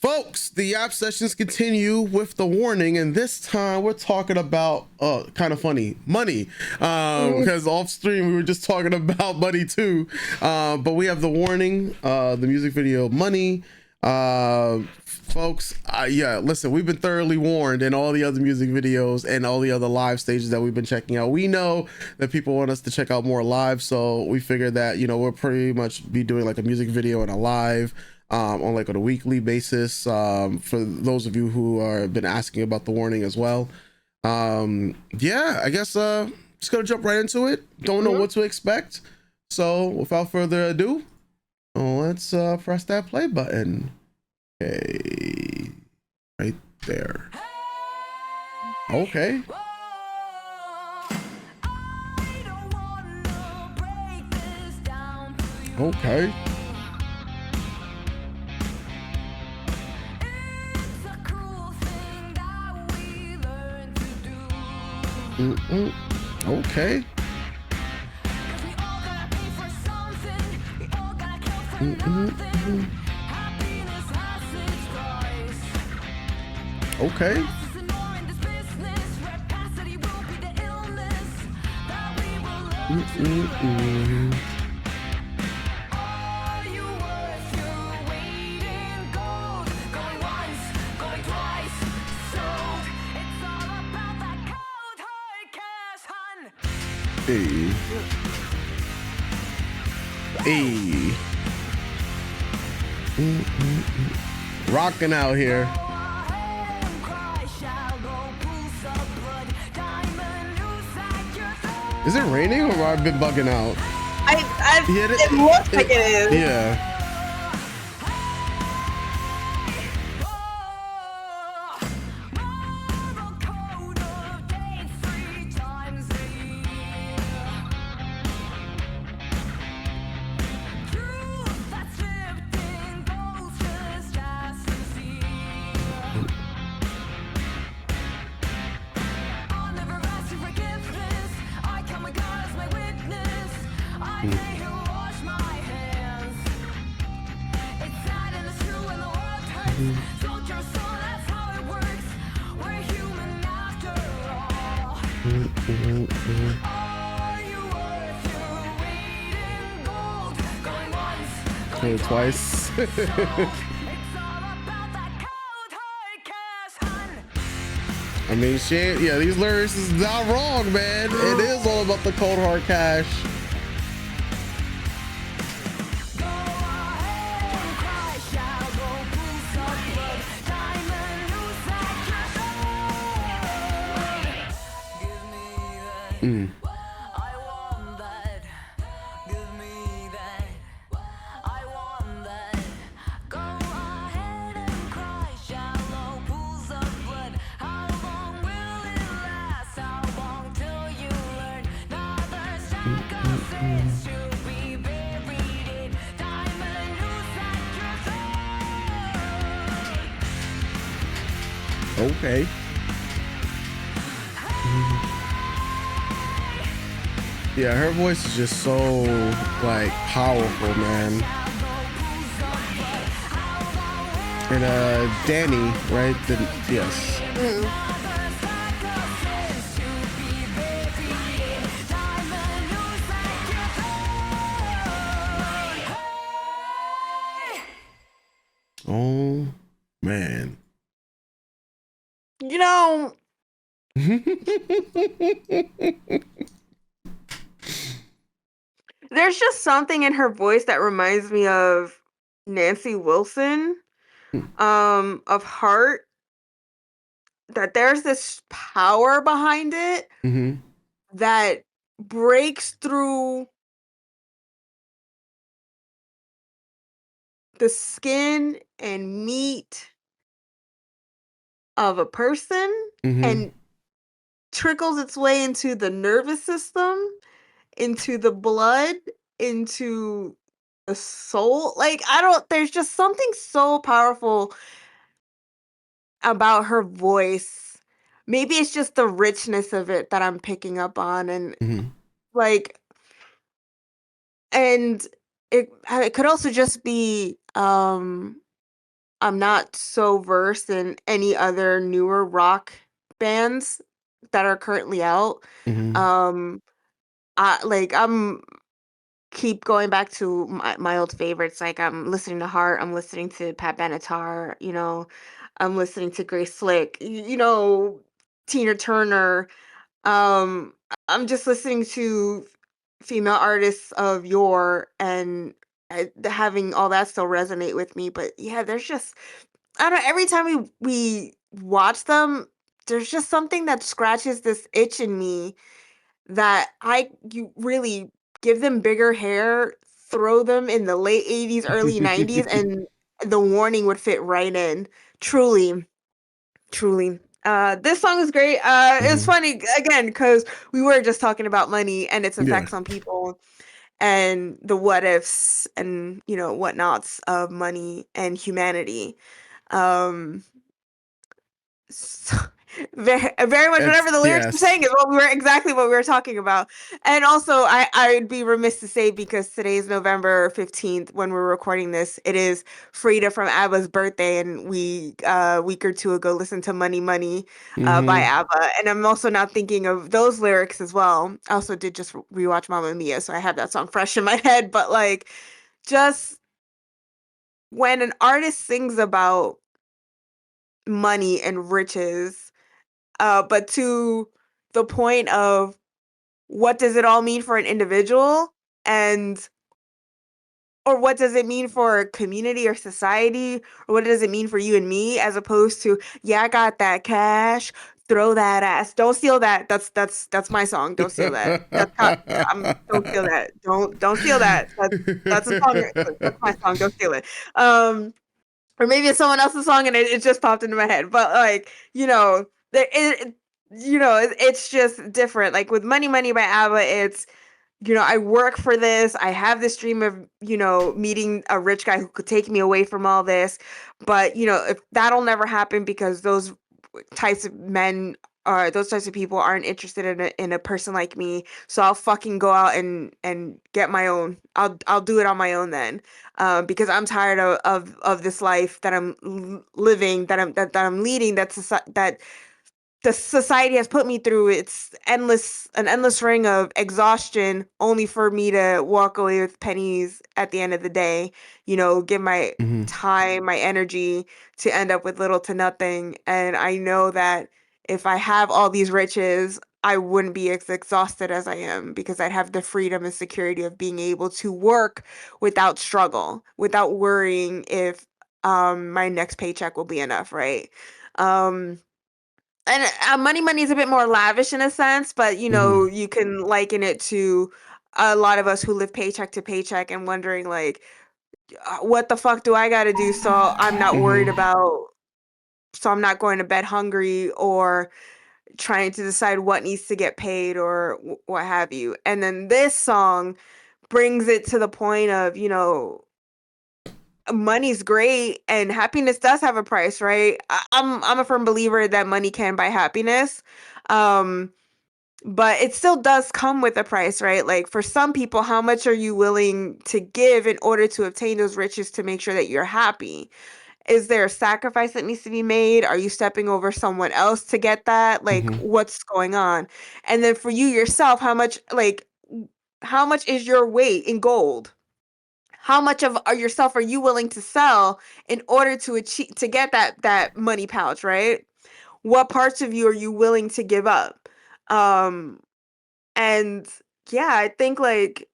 Folks, the app sessions continue with the warning, and this time we're talking about kind of funny money, because off stream we were just talking about money too, but we have the warning, the music video Money. Folks, yeah, listen, we've been thoroughly warned in all the other music videos and all the other live stages that we've been checking out. We know that people want us to check out more live, so we figured that, you know, we'll pretty much be doing like a music video and a live on like on a weekly basis, for those of you who are been asking about the warning as well. Yeah, I guess just gonna jump right into it. Don't know what to expect, so without further ado, let's press that play button. Okay, right there. Okay. Okay. Okay. Okay. Hey. Hey. Rocking out here. Is it raining or have I been bugging out? It looks like it is. Yeah. Twice. I mean, shit, yeah, these lyrics is not wrong, man. It is all about the cold hard cash. Okay. Yeah, her voice is just so like powerful, man. And Danny, right? Yes. Oh man. You know, there's just something in her voice that reminds me of Nancy Wilson, of Heart. That there's this power behind it that breaks through the skin and meat of a person and trickles its way into the nervous system, into the blood, into the soul. Like, there's just something so powerful about her voice. Maybe it's just the richness of it that I'm picking up on, and like, and it could also just be I'm not so versed in any other newer rock bands that are currently out. Hmm. Um, I'm keep going back to my old favorites. Like I'm listening to Heart, I'm listening to Pat Benatar, I'm listening to Grace Slick, Tina Turner. Um, I'm just listening to female artists of yore and having all that still resonate with me. But yeah, there's just I don't know, every time we watch them, there's just something that scratches this itch in me that you really give them bigger hair, throw them in the late 80s, early 90s, and the warning would fit right in. Truly, truly. This song is great. It's Hmm. funny again because we were just talking about money and its Yeah. effects on people and the what ifs and whatnots of money and humanity. Um, so, very much whatever It's the lyrics are yes. saying is exactly what we were talking about. And also I would be remiss to say because today is November 15th when we're recording this, it is Frida from ABBA's birthday and we a week or two ago listened to Money Money by Hmm. ABBA. And I'm also now thinking of those lyrics as well. I also did just rewatch Mamma Mia, so I have that song fresh in my head. But like just when an artist sings about money and riches, but to the point of what does it all mean for an individual and or what does it mean for a community or society or what does it mean for you and me as opposed to yeah, I got that cash, throw that ass, don't steal that. That's my song, don't steal that. Don't steal that, don't steal that. That's a song, that's my song, don't steal it. Or maybe it's someone else's song and it just popped into my head. But like, it's just different. Like with Money Money by ABBA, it's I work for this. I have this dream of, meeting a rich guy who could take me away from all this. But, if that'll never happen because types of men those types of people aren't interested in a person like me. So I'll fucking go out and get my own. I'll do it on my own then. Because I'm tired of this life that I'm living, that I'm leading, that the society has put me through. It's an endless ring of exhaustion only for me to walk away with pennies at the end of the day, give my Hmm. time, my energy to end up with little to nothing. And I know that if I have all these riches, I wouldn't be as exhausted as I am because I'd have the freedom and security of being able to work without struggle, without worrying if my next paycheck will be enough, right? Um and Money Money is a bit more lavish in a sense, but Hmm. you can liken it to a lot of us who live paycheck to paycheck and wondering like, what the fuck do I got to do so I'm not worried Hmm. about, so I'm not going to bed hungry or trying to decide what needs to get paid or what have you. And then this song brings it to the point of, money's great and happiness does have a price, right? I'm a firm believer that money can buy happiness. Um, but it still does come with a price, right? Like for some people, how much are you willing to give in order to obtain those riches to make sure that you're happy? Is there a sacrifice that needs to be made? Are you stepping over someone else to get that? Like Hmm. what's going on? And then for you yourself, how much is your weight in gold? How much of yourself are you willing to sell in order to get that money pouch, right? What parts of you are you willing to give up? Um and yeah, I think like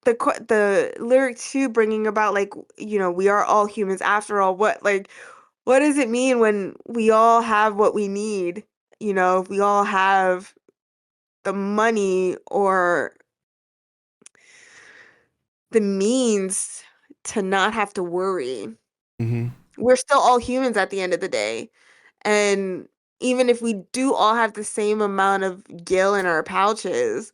the lyric too, bringing about like we are all humans after all. What does it mean when we all have what we need? If we all have the money or the means to not have to worry. Hmm. We're still all humans at the end of the day. And even if we do all have the same amount of gil in our pouches,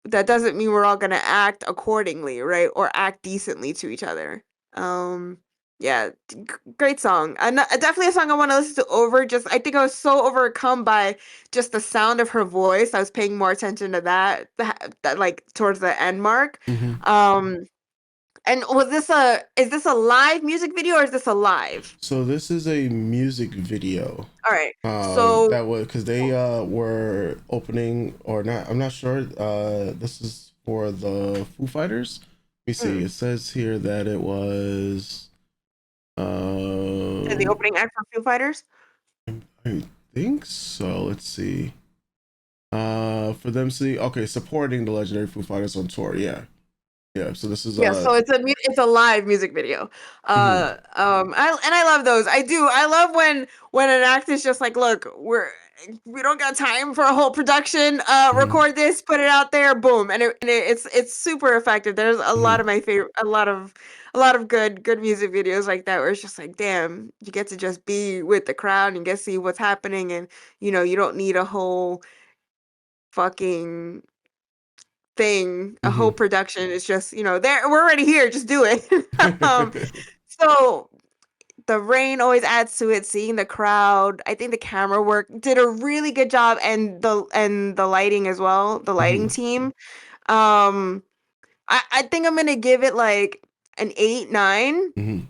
that doesn't mean we're all gonna act accordingly, right? Or act decently to each other. Um, yeah, great song. Definitely a song I want to listen to over. Just I think I was so overcome by just the sound of her voice. I was paying more attention to that like towards the end mark. Hmm. Um, And is this a live music video or is this a live? So this is a music video. All right. So That was because they were opening or not. I'm not sure. This is for the Foo Fighters. Let me see. It says here that it was. the opening act for Foo Fighters? I think so. Let's see. For them see okay, supporting the legendary Foo Fighters on tour. Yeah, yeah. So this is Yeah, so it's a live music video. mhm, I love those. I love when an act is just like, look, we don't got time for a whole production. mhm, Record this, put it out there, boom, it's super effective. There's a lot mhm. of my favorite, a lot of good music videos like that where it's just like, damn, you get to just be with the crowd and you get to see what's happening, and you don't need a whole fucking thing, a whole Mhm. production. It's just, there we're already here, just do it. um, so the rain always adds to it, seeing the crowd. I think the camera work did a really good job, and the lighting as well, the lighting Mhm, team. Um, I think I'm gonna give it like an 8, 9. mhm.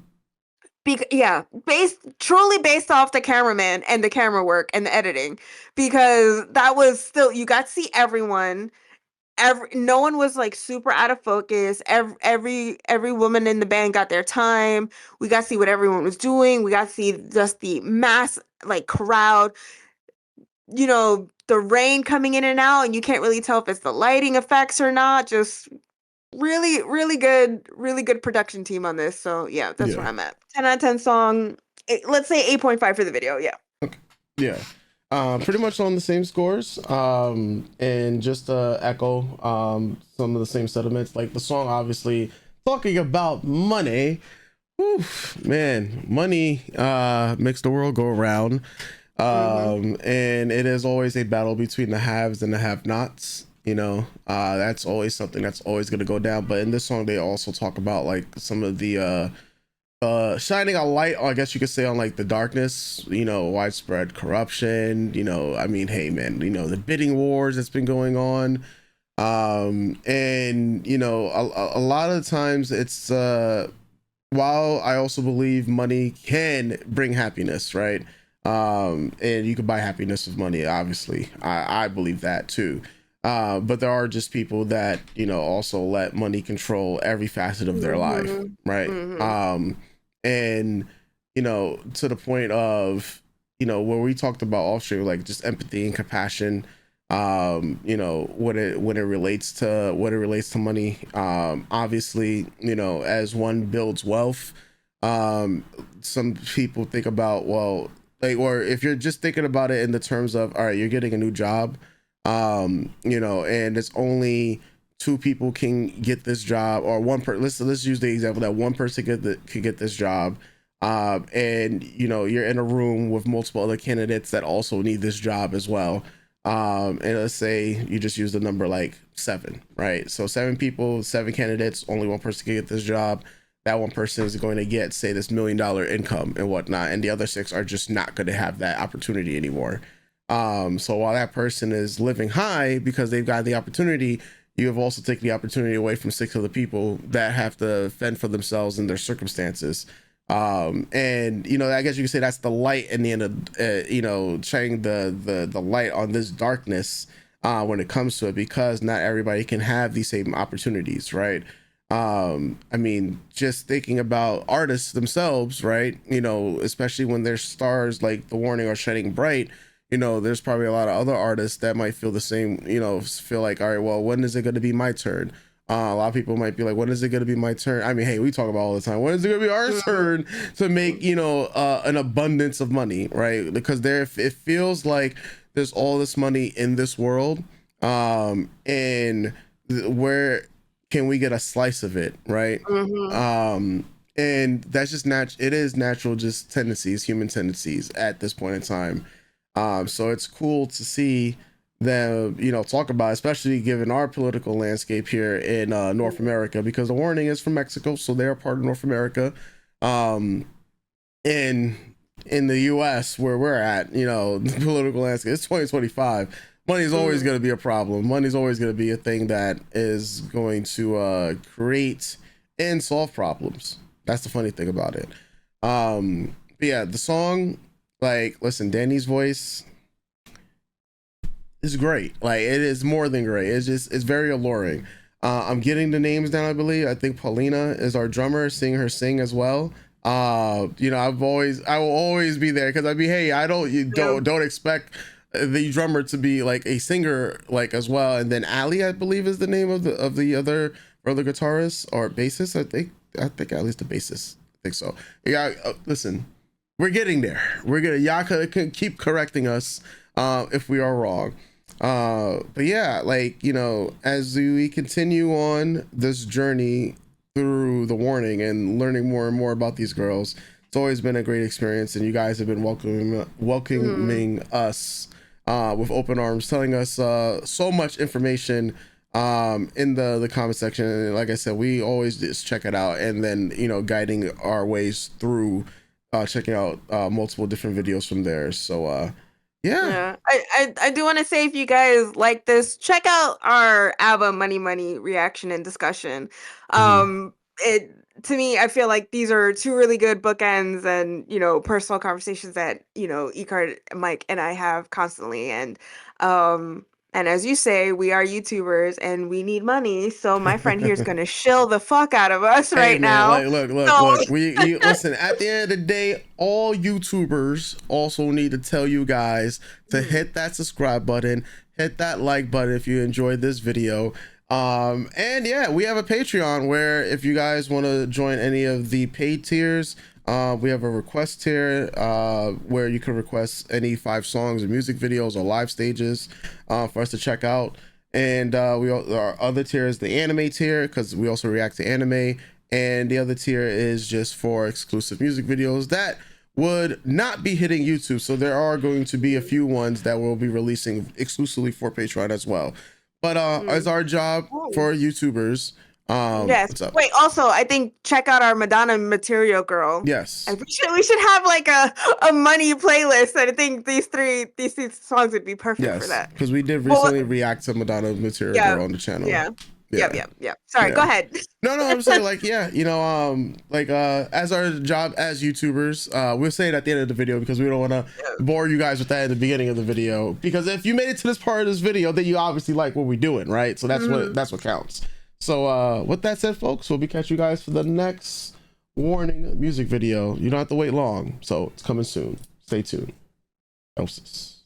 Yeah, truly based off the cameraman and the camera work and the editing, because that was still, you got to see everyone. No one was like super out of focus. Every woman in the band got their time. We got to see what everyone was doing. We got to see just the mass like crowd, the rain coming in and out, and you can't really tell if it's the lighting effects or not. Just really good production team on this. So yeah, that's where Yeah. I'm at. 10 out of 10 song. Let's say 8.5 for the video. Yeah. Okay. Yeah. Pretty much on the same scores. And just to echo some of the same sentiments, like the song obviously talking about money. Whew, man, money makes the world go around. Mhm. And it is always a battle between the haves and the have-nots. That's always something that's always gonna go down. But in this song, they also talk about like some of the shining a light, I guess you could say, on like the darkness, widespread corruption. I mean, hey man, the bidding wars that's been going on. And a lot of times it's while I also believe money can bring happiness, right? And you can buy happiness with money, obviously. I believe that too. But there are just people that, also let money control every facet of their life, Mhm. right? Mhm. And, to the point of, where we talked about also like just empathy and compassion, when it relates to money, obviously, as one builds wealth, um some people think about, well, like, or if you're just thinking about it in the terms of, all right, you're getting a new job, and it's only two people can get this job, or one per let's use the example that one person could get this job, and you're in a room with multiple other candidates that also need this job as well, and let's say you just use the number like 7, right? So 7 people, 7 candidates, only one person can get this job. That one person is going to get, say, this $1 million income and whatnot, and the other 6 are just not going to have that opportunity anymore. So while that person is living high because they've got the opportunity, you have also taken the opportunity away from 6 other people that have to fend for themselves in their circumstances. And I guess you could say that's the light in the end of, shining the light on this darkness, when it comes to it, because not everybody can have these same opportunities, right? I mean, just thinking about artists themselves, right? Especially when their stars like The Warning are shining bright, there's probably a lot of other artists that might feel the same, feel like, all right, well, when is it going to be my turn? A lot of people might be like, when is it going to be my turn? I mean, hey, we talk about all the time, when is it going to be our turn to make, an abundance of money, right? Because it feels like there's all this money in this world, and where can we get a slice of it, right? Mhm. And that's just it is natural, just tendencies, human tendencies at this point in time. So it's cool to see them, talk about, especially given our political landscape here in North America, because the Warning is from Mexico, so they're part of North America. Um, in the US where we're at, the political landscape, it's 2025. Money is always Mhm. going to be a problem. Money is always going to be a thing that is going to create and solve problems. That's the funny thing about it. But yeah, the song, like, listen, Danny's voice is great. Like, it is more than great. It's very alluring. I'm getting the names down, I believe. I think Paulina is our drummer, seeing her sing as well. You know, I will always be there because hey, don't expect the drummer to be like a singer like as well. And then Ali, I believe, is the name of the other guitarist or bassist. I think Ali's the bassist. I think so. Yeah, listen, we're getting there. We're gonna y'all can keep correcting us if we are wrong. But yeah, like, you know, as we continue on this journey through the warning and learning more and more about these girls, it's always been a great experience, and you guys have been welcoming us with open arms, telling us so much information in the comment section. And like I said, we always just check it out, and then, you know, guiding our ways through checking out multiple different videos from there. So yeah. I do want to say, if you guys like this, check out our ABBA Money reaction and discussion. It to me, I feel like these are two really good bookends and, you know, personal conversations that, you know, Ekard, Mike, and I have constantly. And as you say, we are YouTubers and we need money. So my friend here is gonna shill the fuck out of us Hey right man, now. like So look. You listen. At the end of the day, all YouTubers also need to tell you guys to hit that subscribe button, hit that like button if you enjoyed this video. And yeah, we have a Patreon where if you guys want to join any of the paid tiers, we have a request tier where you can request any 5 songs or music videos or live stages for us to check out. And our other tier is the anime tier, because we also react to anime. And the other tier is just for exclusive music videos that would not be hitting YouTube. So there are going to be a few ones that we'll be releasing exclusively for Patreon as well. But as our job for YouTubers, yes. what's up? Wait, also, I think check out our Madonna Material Girl. Yes. And we should have like a money playlist. I think these three songs would be perfect for Yes, that. because we did recently react to Madonna Material Girl on the channel. Yeah. Yeah. Yep. Sorry, Yeah. go ahead. No, I'm saying, like, yeah, you know, like as our job as YouTubers, we'll say it at the end of the video because we don't want to bore you guys with that at the beginning of the video, because if you made it to this part of this video, then you obviously like what we're doing, right? So that's what counts. So with that said, folks, we'll be catching you guys for the next warning music video. You don't have to wait long, so it's coming soon. Stay tuned. Elsis.